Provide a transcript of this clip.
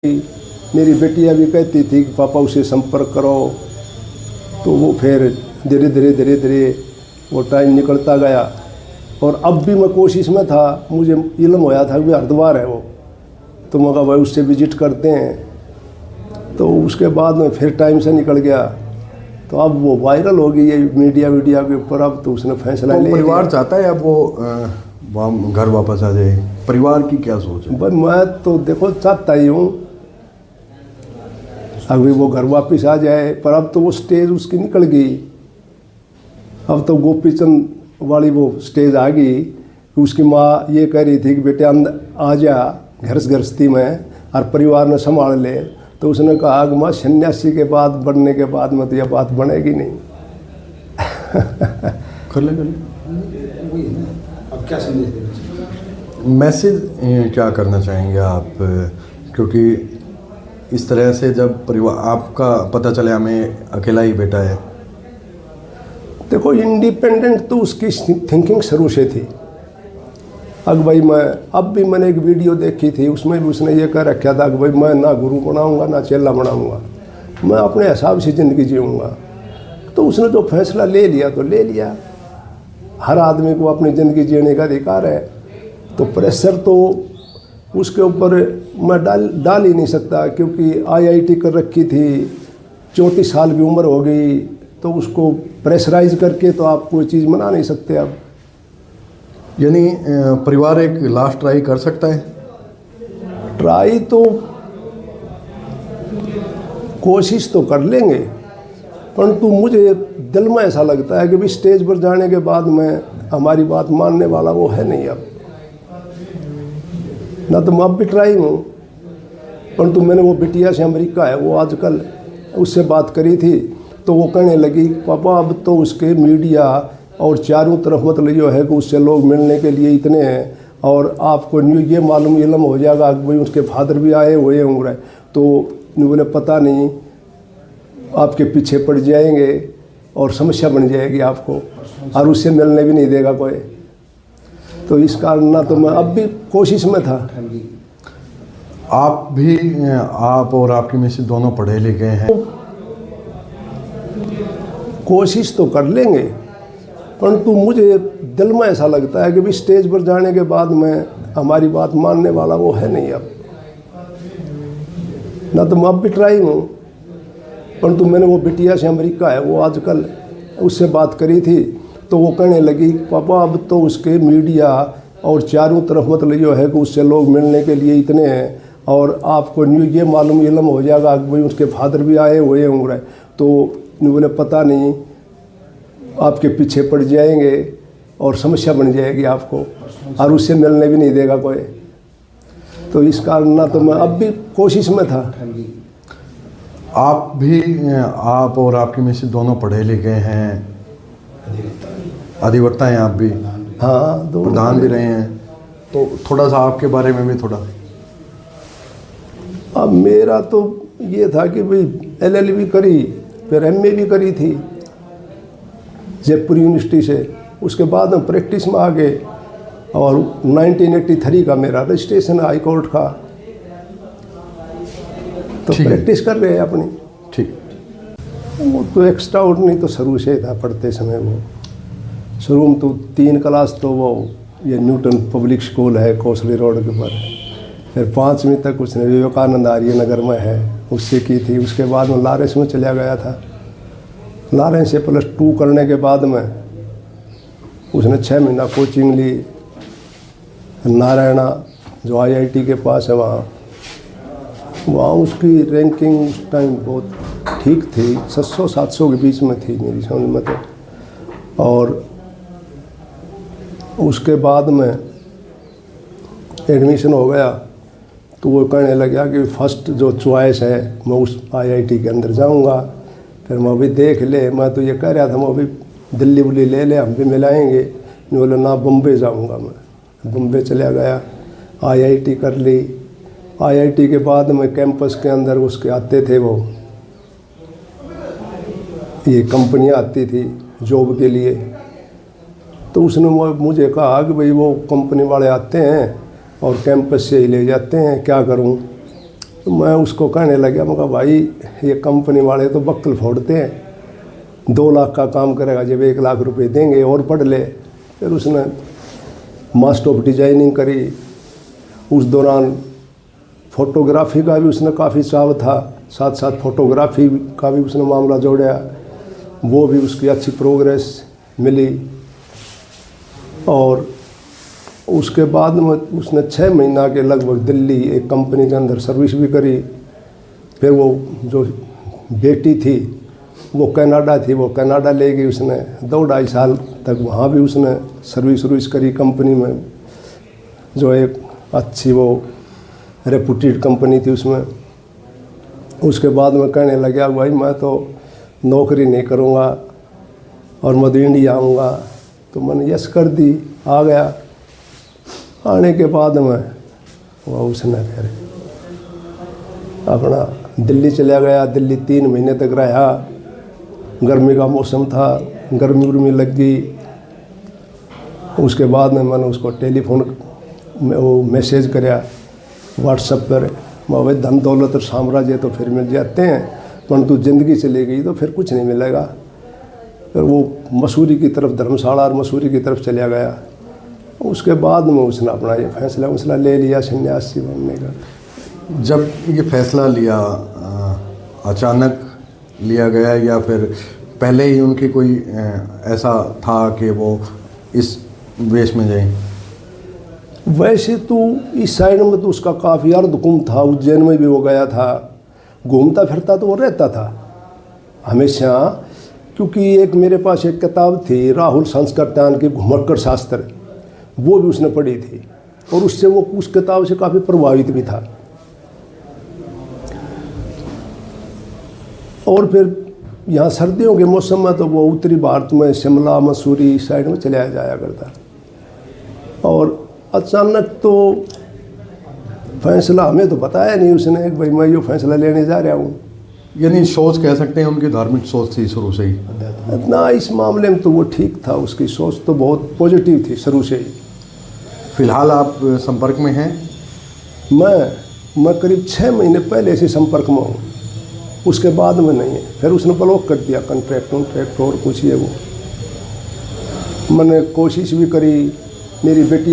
मेरी बेटियां भी कहती थी कि पापा उसे संपर्क करो, तो वो फिर धीरे धीरे वो टाइम निकलता गया। और अब भी मैं कोशिश में था, मुझे इल्म होया था कि हरिद्वार है वो, तो मैं कहा भाई उससे विजिट करते हैं। तो उसके बाद में फिर टाइम से निकल गया, तो अब वो वायरल हो गई है मीडिया के ऊपर। अब तो उसने फैसला ले लिया। परिवार चाहता है अब वो घर वापस आ जाए, परिवार की क्या सोच है? भाई मैं तो देखो चाहता ही हूँ अभी वो घर वापस आ जाए, पर अब तो वो स्टेज उसकी निकल गई। अब तो गोपीचंद वाली वो स्टेज आ गई कि उसकी माँ ये कह रही थी कि बेटे अंदर आ जा गृहस्थी में और परिवार ने संभाल ले। तो उसने कहा कि माँ सन्यासी के बाद बनने के बाद में तो यह बात बनेगी नहीं। कर ले अब क्या संदेश देना चाहिए? मैसेज क्या करना चाहेंगे आप? क्योंकि इस तरह से जब परिवार आपका पता चले हमें अकेला ही बेटा है। देखो इंडिपेंडेंट तो उसकी थिंकिंग शुरू से थी। अब भाई अब भी मैंने एक वीडियो देखी थी, उसमें भी उसने ये कह रखा था कि भाई मैं ना गुरु बनाऊंगा ना चेला बनाऊंगा, मैं अपने हिसाब से ज़िंदगी जीऊँगा। तो उसने जो फैसला ले लिया तो ले लिया। हर आदमी को अपनी ज़िंदगी जीने का अधिकार है, तो प्रेशर तो उसके ऊपर मैं डाल ही नहीं सकता, क्योंकि IIT कर रखी थी, 34 साल की उम्र हो गई, तो उसको प्रेशराइज करके तो आप कोई चीज़ मना नहीं सकते। अब यानी परिवार एक लास्ट ट्राई कर सकता है? ट्राई तो कोशिश तो कर लेंगे, परंतु मुझे दिल में ऐसा लगता है कि भी स्टेज पर जाने के बाद में हमारी बात मानने वाला वो है नहीं। अब ना तो मैं अब भी ट्राई हूँ, परंतु मैंने वो बिटिया से अमेरिका है वो आजकल उससे बात करी थी, तो वो कहने लगी पापा अब तो उसके मीडिया और चारों तरफ मतलब जो है कि उससे लोग मिलने के लिए इतने हैं, और आपको ये मालूम इल्म हो जाएगा कि भाई उसके फादर भी आए हुए होंगे, तो बोले पता नहीं आपके पीछे पड़ जाएंगे और समस्या बन जाएगी आपको, और उससे मिलने भी नहीं देगा कोई। तो इस कारण ना तो मैं अब भी कोशिश में था। आप और आपकी मिसेस दोनों पढ़े लिखे हैं, कोशिश तो कर लेंगे, परंतु मुझे दिल में ऐसा लगता है कि भी स्टेज पर जाने के बाद में हमारी बात मानने वाला वो है नहीं। अब ना तो मैं अब भी ट्राई हूँ, परंतु मैंने वो बिटिया से अमेरिका है वो आजकल उससे बात करी थी, तो वो कहने लगी पापा अब तो उसके मीडिया और चारों तरफ मतलब जो है कि उससे लोग मिलने के लिए इतने हैं, और आपको ये मालूम इल्म हो जाएगा कि भाई उसके फादर भी आए हुए होंगे, तो बोले पता नहीं आपके पीछे पड़ जाएंगे और समस्या बन जाएगी आपको, और उससे मिलने भी नहीं देगा कोई। तो इस कारण ना तो मैं अब भी कोशिश में था। आप और आपकी मिसेस दोनों पढ़े लिखे हैं, अधिवक्ता हैं आप भी? हाँ, दो प्रधान भी रहे हैं, तो थोड़ा सा आपके बारे में भी थोड़ा। अब मेरा तो ये था कि भाई LLB करी, फिर MA भी करी थी जयपुर यूनिवर्सिटी से, उसके बाद में प्रैक्टिस में आ गए, और 1983 का मेरा रजिस्ट्रेशन हाई कोर्ट का, तो प्रैक्टिस कर रहे हैं अपनी। ठीक। वो तो एक्स्ट्रा ऑर्डिनरी तो शुरू से था पढ़ते समय। वो शुरू में तो 3 क्लास तो वो ये न्यूटन पब्लिक स्कूल है कोसली रोड के ऊपर, फिर 5वीं तक उसने विवेकानंद आर्य नगर में है उससे की थी। उसके बाद में लॉरेंस में चला गया था, लॉरेंस से +2 करने के बाद में उसने 6 महीना कोचिंग ली नारायणा जो IIT के पास है वहाँ उसकी रैंकिंग उस टाइम बहुत ठीक थी, 600-700 के बीच में थी मेरी समझ में तो। और उसके बाद में एडमिशन हो गया, तो वो कहने लगा कि फर्स्ट जो चॉइस है मैं उस IIT के अंदर जाऊंगा। फिर मैं अभी देख ले, मैं तो ये कह रहा था मैं अभी दिल्ली बुल्ली ले ले हम भी मिलाएंगे, नहीं बोले ना बम्बे जाऊंगा। मैं बम्बे चला गया, IIT कर ली। IIT के बाद में कैंपस के अंदर उसके आते थे वो ये कंपनियां आती थी जॉब के लिए, तो उसने मुझे कहा कि भाई वो कंपनी वाले आते हैं और कैंपस से ही ले जाते हैं, क्या करूं। तो मैं उसको कहने लगा, मैं कहा भाई ये कंपनी वाले तो बक्कल फोड़ते हैं, 2 लाख का काम करेगा जब 1 लाख रुपए देंगे और पढ़ ले। फिर उसने मास्टर ऑफ डिजाइनिंग करी। उस दौरान फोटोग्राफी का भी उसने काफ़ी चाव था, साथ साथ फोटोग्राफी का भी उसने मामला जोड़ा, वो भी उसकी अच्छी प्रोग्रेस मिली। और उसके बाद में उसने 6 महीना के लगभग दिल्ली एक कंपनी के अंदर सर्विस भी करी। फिर वो जो बेटी थी वो कनाडा थी, वो कनाडा ले गई उसने, 2-2.5 साल तक वहाँ भी उसने सर्विस करी कंपनी में, जो एक अच्छी वो रेपुटेड कंपनी थी उसमें। उसके बाद में कहने लगा भाई मैं तो नौकरी नहीं करूँगा और मैं तो इंडिया आऊँगा। तो मैंने यस कर दी, आ गया। आने के बाद में वो उसने फिर अपना दिल्ली चला गया। दिल्ली 3 महीने तक रहा। गर्मी का मौसम था, गर्मी लग गई। उसके बाद में मैंने उसको टेलीफोन में वो मैसेज कराया व्हाट्सएप पर, भाई धन दौलत और साम्राज्य तो फिर मिल जाते हैं, परंतु ज़िंदगी चली गई तो फिर कुछ नहीं मिलेगा। फिर वो मसूरी की तरफ, धर्मशाला और मसूरी की तरफ चला गया। उसके बाद में उसने अपना ये फैसला ले लिया सन्यासी बनने का। जब ये फैसला लिया अचानक लिया गया या फिर पहले ही उनकी कोई ऐसा था कि वो इस वेश में जाए? वैसे तो इस साइड में तो उसका काफ़ी अर्धकुंभ था, उज्जैन में भी वो गया था, घूमता फिरता तो वो रहता था हमेशा। क्योंकि एक मेरे पास एक किताब थी राहुल संस्कृत्यान की घुमक्कड़ शास्त्र, वो भी उसने पढ़ी थी और उससे वो उस किताब से काफ़ी प्रभावित भी था। और फिर यहाँ सर्दियों के मौसम में तो वो उत्तरी भारत में शिमला मसूरी साइड में चला जाया करता। और अचानक तो फैसला हमें तो बताया नहीं उसने कि भाई मैं ये फैसला लेने जा रहा हूँ। यानी सोच कह सकते हैं उनकी धार्मिक सोच थी शुरू से ही? इतना इस मामले में तो वो ठीक था, उसकी सोच तो बहुत पॉजिटिव थी शुरू से ही। फिलहाल आप संपर्क में हैं? मैं करीब 6 महीने पहले से संपर्क में हूँ, उसके बाद में नहीं है। फिर उसने ब्लॉक कर दिया कॉन्ट्रैक्ट और कुछ ये वो। मैंने कोशिश भी करी, मेरी बेटी